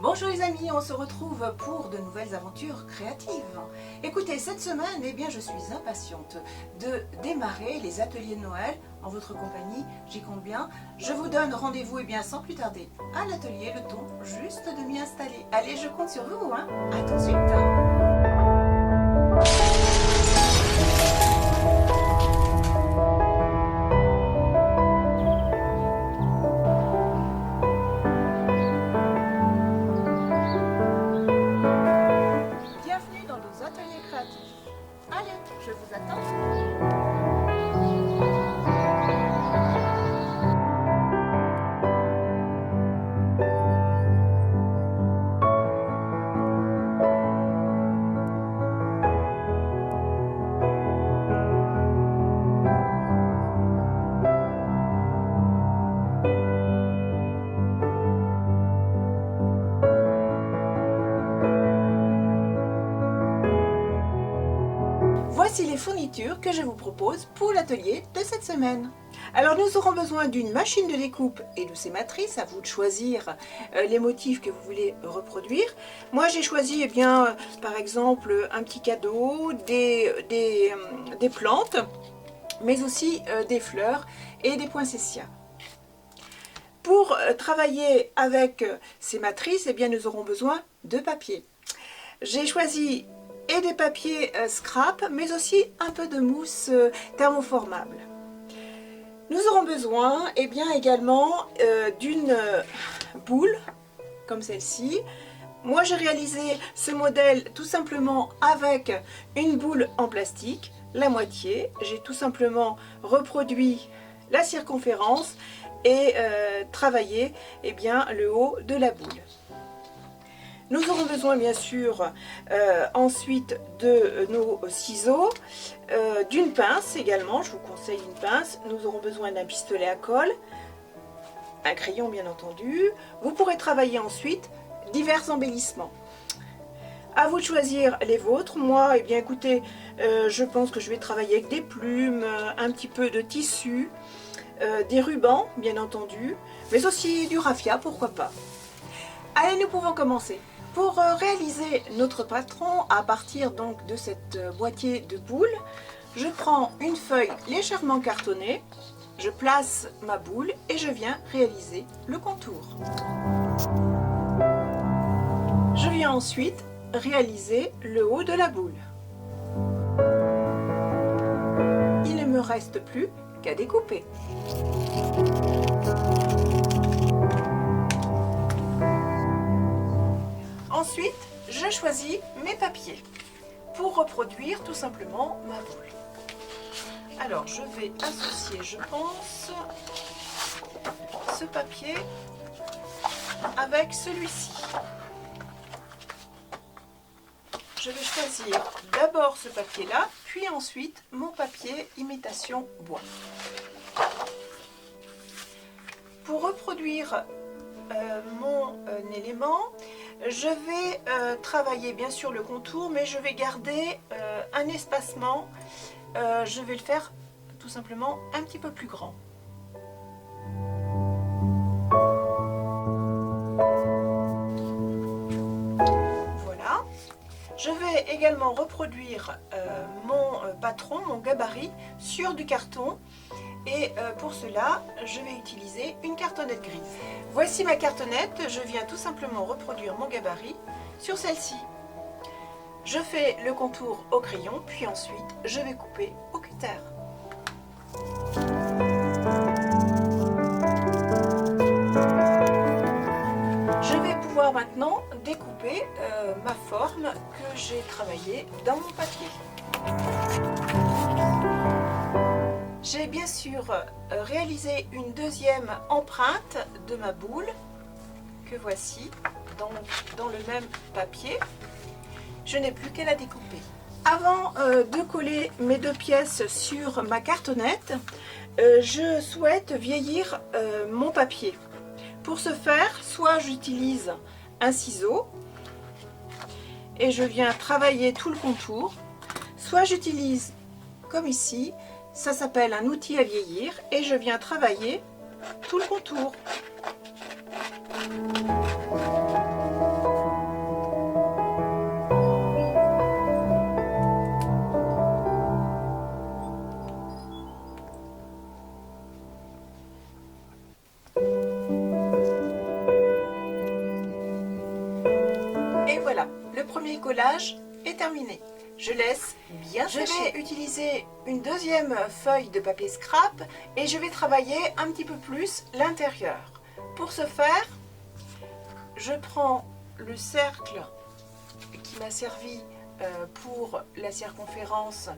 Bonjour les amis, on se retrouve pour de nouvelles aventures créatives. Écoutez, cette semaine, je suis impatiente de démarrer les ateliers de Noël en votre compagnie, j'y compte bien. Je vous donne rendez-vous sans plus tarder à l'atelier, le temps juste de m'y installer. Allez, je compte sur vous, hein. À tout de suite. Ateliers créatifs. Allez, je vous attends. Voici les fournitures que je vous propose pour l'atelier de cette semaine. Alors nous aurons besoin d'une machine de découpe et de ses matrices, à vous de choisir les motifs que vous voulez reproduire. Moi j'ai choisi par exemple un petit cadeau, des plantes, mais aussi des fleurs et des poinsettias. Pour travailler avec ces matrices, nous aurons besoin de papier. J'ai choisi et des papiers scrap, mais aussi un peu de mousse thermoformable. Nous aurons besoin également d'une boule comme celle-ci. Moi j'ai réalisé ce modèle tout simplement avec une boule en plastique, la moitié. J'ai tout simplement reproduit la circonférence et travaillé le haut de la boule. Nous aurons besoin bien sûr ensuite de nos ciseaux, d'une pince également, je vous conseille une pince. Nous aurons besoin d'un pistolet à colle, un crayon bien entendu. Vous pourrez travailler ensuite divers embellissements. À vous de choisir les vôtres. Moi, écoutez, je pense que je vais travailler avec des plumes, un petit peu de tissu, des rubans bien entendu, mais aussi du raffia, pourquoi pas. Allez, nous pouvons commencer. Pour réaliser notre patron à partir de cette boîtier de boule, je prends une feuille légèrement cartonnée, je place ma boule et je viens réaliser le contour. Je viens ensuite réaliser le haut de la boule. Il ne me reste plus qu'à découper. Ensuite, je choisis mes papiers pour reproduire tout simplement ma boule. Alors, je vais associer, je pense, ce papier avec celui-ci. Je vais choisir d'abord ce papier-là, puis ensuite mon papier imitation bois. Pour reproduire mon élément, je vais travailler bien sûr le contour, mais je vais garder un espacement. Je vais le faire tout simplement un petit peu plus grand. Voilà. Je vais également reproduire mon patron, mon gabarit, sur du carton. Et pour cela, je vais utiliser une cartonnette grise. Voici ma cartonnette, je viens tout simplement reproduire mon gabarit sur celle-ci. Je fais le contour au crayon, puis ensuite je vais couper au cutter. Je vais pouvoir maintenant découper ma forme que j'ai travaillée dans mon papier. J'ai bien sûr réalisé une deuxième empreinte de ma boule, que voici, dans le même papier. Je n'ai plus qu'à la découper. Avant de coller mes deux pièces sur ma cartonnette, je souhaite vieillir mon papier. Pour ce faire, soit j'utilise un ciseau et je viens travailler tout le contour, soit j'utilise, comme ici, ça s'appelle un outil à vieillir et je viens travailler tout le contour. Le premier collage est terminé. Je laisse bien sécher. Je vais utiliser une deuxième feuille de papier scrap et je vais travailler un petit peu plus l'intérieur. Pour ce faire, je prends le cercle qui m'a servi pour la circonférence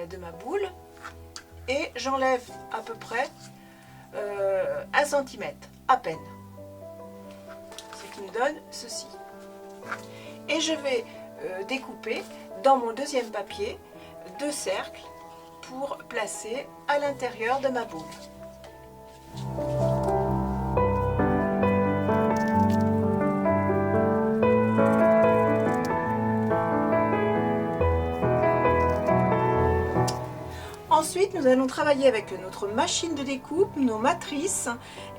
de ma boule et j'enlève à peu près 1 cm à peine, ce qui me donne ceci. Et je vais découper dans mon deuxième papier 2 cercles pour placer à l'intérieur de ma boule. Ensuite, nous allons travailler avec notre machine de découpe, nos matrices.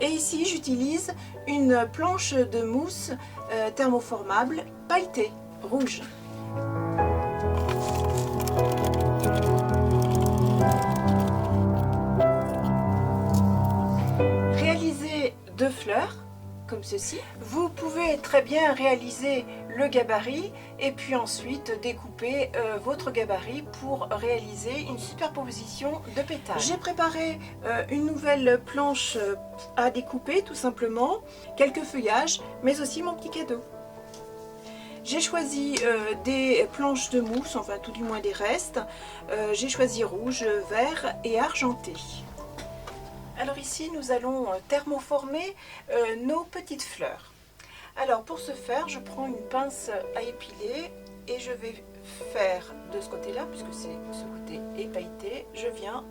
Et ici, j'utilise une planche de mousse thermoformable pailletée, rouge. Réaliser 2 fleurs, comme ceci. Vous pouvez très bien réaliser le gabarit et puis ensuite découper votre gabarit pour réaliser une superposition de pétales. J'ai préparé une nouvelle planche à découper tout simplement, quelques feuillages, mais aussi mon petit cadeau. J'ai choisi des planches de mousse, enfin tout du moins des restes. J'ai choisi rouge, vert et argenté. Alors ici, nous allons thermoformer nos petites fleurs. Alors pour ce faire, je prends une pince à épiler et je vais faire de ce côté-là, puisque c'est ce côté épailleté, je viens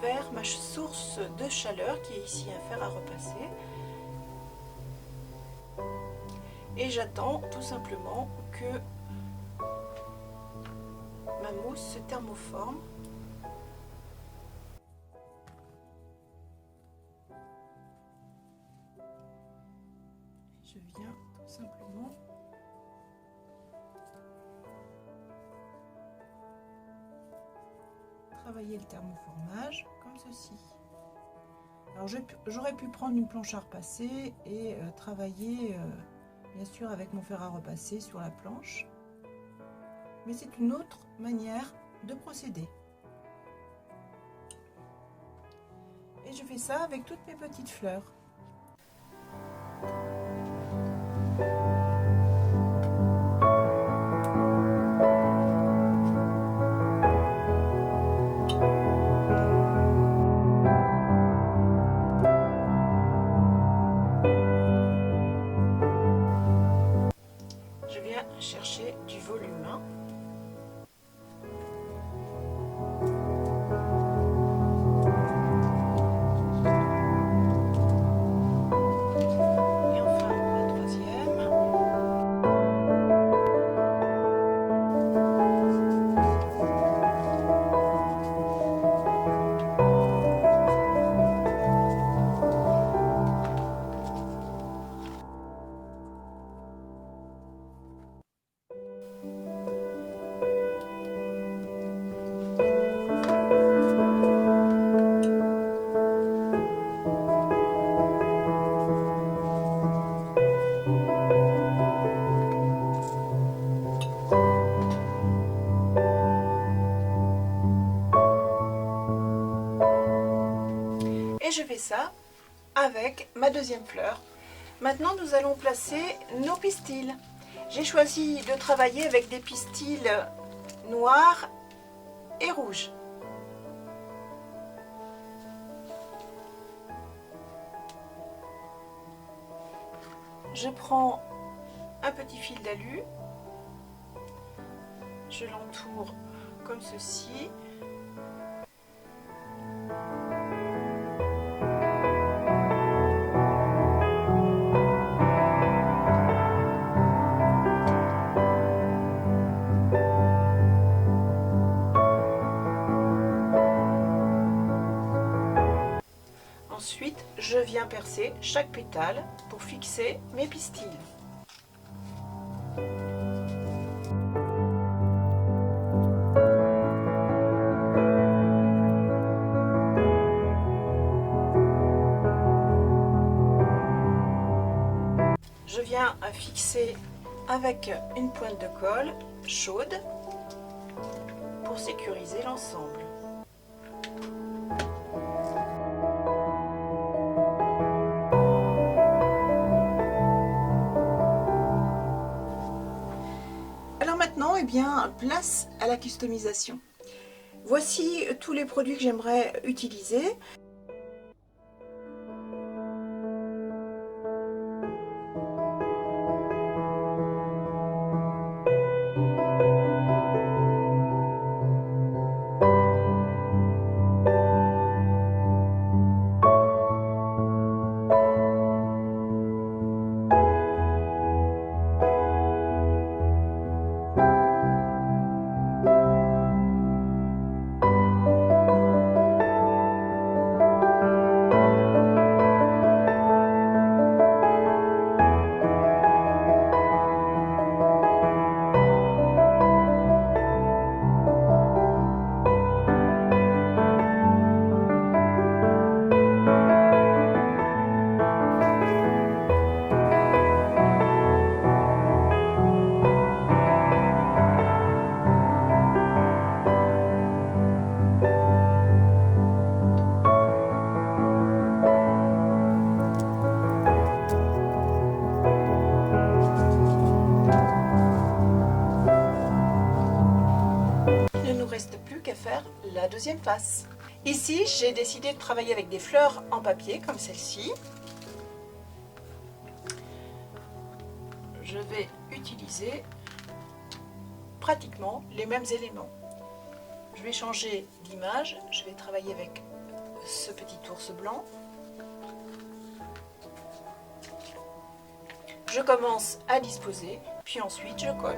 vers ma source de chaleur qui est ici un fer à repasser. Et j'attends tout simplement que ma mousse se thermoforme. Je viens tout simplement travailler le thermoformage comme ceci. Alors j'aurais pu prendre une planche à repasser et travailler bien sûr avec mon fer à repasser sur la planche, mais c'est une autre manière de procéder. Et je fais ça avec toutes mes petites fleurs. Chercher du volume. Et enfin la troisième. Et je fais ça avec ma deuxième fleur. Maintenant, nous allons placer nos pistils. J'ai choisi de travailler avec des pistils noirs et rouges. Je prends un petit fil d'alu, je l'entoure comme ceci. Ensuite, je viens percer chaque pétale pour fixer mes pistils. Je viens à fixer avec une pointe de colle chaude pour sécuriser l'ensemble. Alors maintenant, eh bien, place à la customisation. Voici tous les produits que j'aimerais utiliser. Il ne nous reste plus qu'à faire la deuxième face. Ici, j'ai décidé de travailler avec des fleurs en papier comme celle-ci. Je vais utiliser pratiquement les mêmes éléments. Je vais changer d'image, je vais travailler avec ce petit ours blanc. Je commence à disposer, puis ensuite je colle.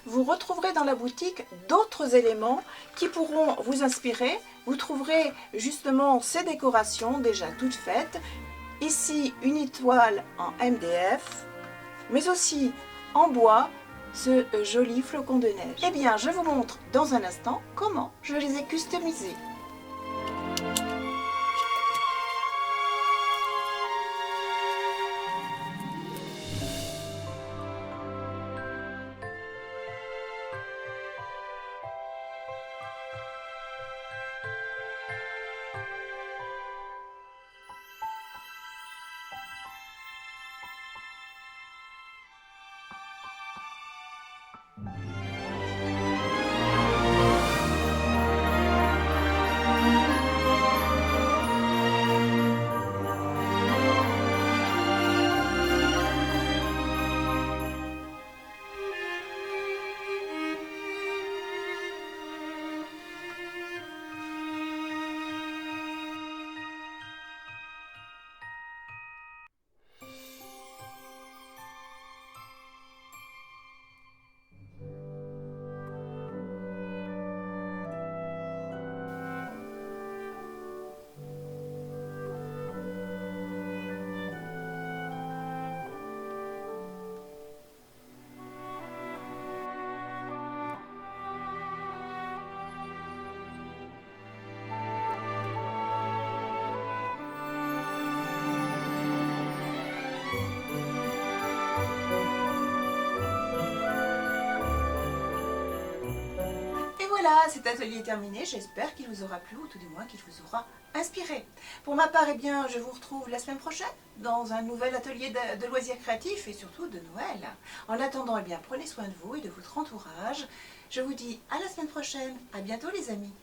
Vous retrouverez dans la boutique d'autres éléments qui pourront vous inspirer. Vous trouverez justement ces décorations déjà toutes faites. Ici, une étoile en MDF, mais aussi en bois, ce joli flocon de neige. Eh bien, je vous montre dans un instant comment je les ai customisés. cet atelier est terminé. J'espère qu'il vous aura plu ou tout du moins qu'il vous aura inspiré. Pour ma part, eh bien, je vous retrouve la semaine prochaine dans un nouvel atelier de loisirs créatifs et surtout de Noël. En attendant, eh bien, prenez soin de vous et de votre entourage. Je vous dis à la semaine prochaine. À bientôt les amis.